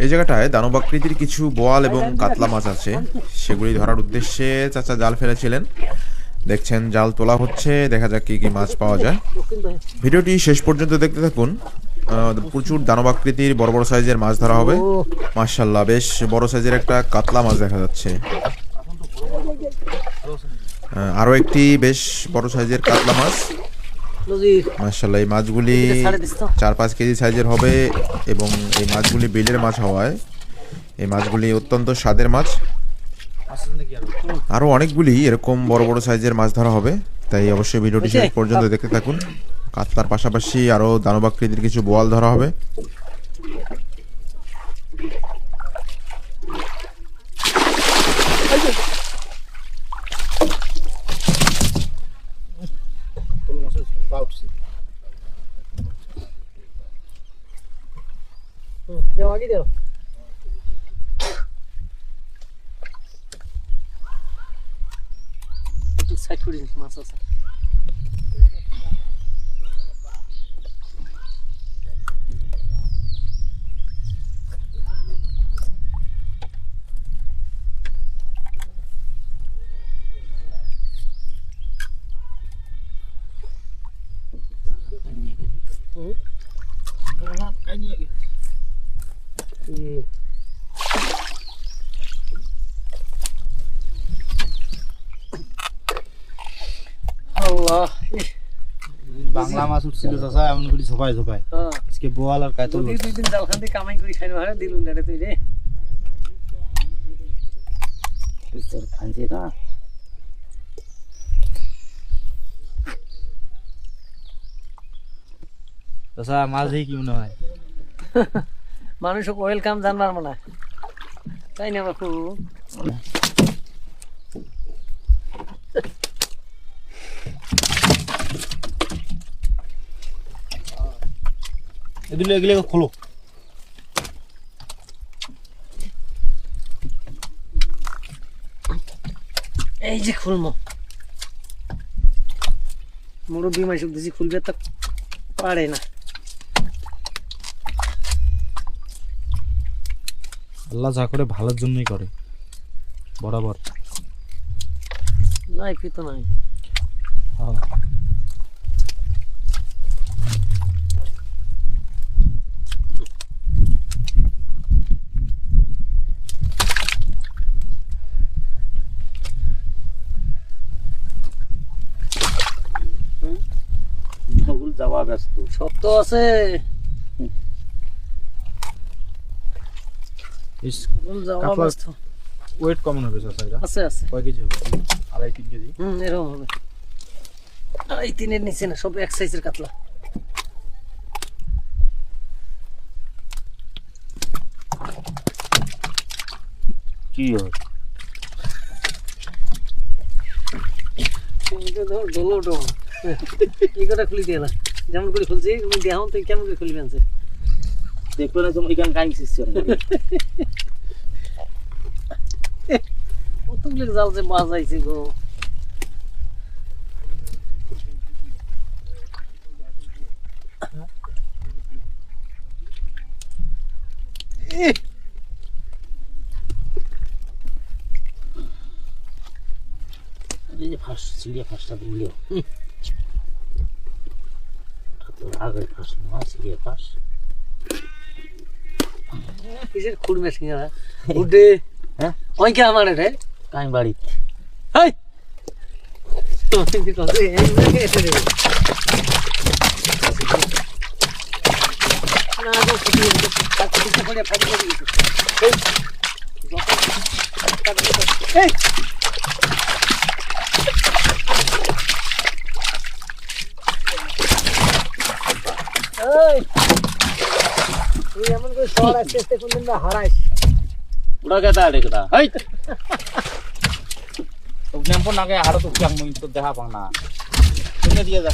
এই জায়গাটায় দানবাকৃতির কিছু বোয়াল এবং কাতলা মাছ আছে, সেগুলি ধরার উদ্দেশ্যে চাচা জাল ফেলেছিলেন। দেখছেন জাল তোলা হচ্ছে, দেখা যাক কি কি মাছ পাওয়া যায়। ভিডিওটি শেষ পর্যন্ত দেখতে থাকুন। প্রচুর দানবাকৃতির বড় বড় সাইজের মাছ ধরা হবে। মাশাআল্লাহ, বেশ বড় সাইজের একটা কাতলা মাছ দেখা যাচ্ছে। আরও একটি বেশ বড় সাইজের কাতলা মাছ। মাশাআল্লাহ, এই মাছগুলি 4-5 কেজি সাইজের হবে এবং এই মাছগুলি বিলের মাছ হওয়ায় এই মাছগুলি অত্যন্ত স্বাদের মাছ। আরও অনেকগুলি এরকম বড় বড় সাইজের মাছ ধরা হবে, তাই অবশ্যই ভিডিওটি শেষ পর্যন্ত দেখতে থাকুন। কাতলার পাশাপাশি আরও দানবাকৃতির কিছু বোয়াল ধরা হবে। সাইড করে মাছ আছে। বাংলা মাছ উঠছিল চাচা, এমন করে ঝোপায় ঝোপায়। আজকে বোয়াল আর কাতল। দুই দিন জালখান থেকে কামাই করে খাইনো হারে দিলুন রে তুই রে। তোর খাইছে না চাচা, মাছ দেখি কি মনে হয়? মানুষ ওয়েলকাম জানবার মনে হয়, তাই না বাপু? এগুলো এগুলো খোলো। এই যে খুলমো মুরব্বী মাসুক দিছি, খুলবে তো পারে না। আল্লাহ যা করে ভালোর জন্যই করে, বরাবর। নাই তো নাই। যাওয়া ব্যস্ত সব তো আছে। ওয়েট কমন হবে চাচা? আছে আছে। কয় কেজি হবে? 2.5-3 কেজি। এরকম হবে। 2.5-3 নিচে না, সব এক সাইজের কাতলা। কি হয়? খুলি দিয়ে না, যেমন করে খুলছি তুমি দেহ, তুই কেমন করে খুলবি আনছে দেখো না তুমি কেন কাইন সিস্টেম। কতগুলো জাল যে বাজাইছে গো। ফার্স্ট সিরিয়া ফার্স্টটা দিলেও আগে ফার্স্ট না, সিরিয়া ফার্স্ট। কিসের খুলবে সিঙ্গারা উঠে? হ্যাঁ ওই কে আমার রে কাই বাড়ি। হাই তুমি কত এই লাগে এসে রে না গো, ফুটি কাটতে দিতে পড়ে ফাটি করে দিতে। এই এই তুই এমন করে শহর আসতে কোনদিন না হারাইস। ওরা কেটা রে কেটা হাই তো নেমপো না গে হাড় তো কিয়াং মুই তো দেখা পাং না। তুমি দিয়ে যা।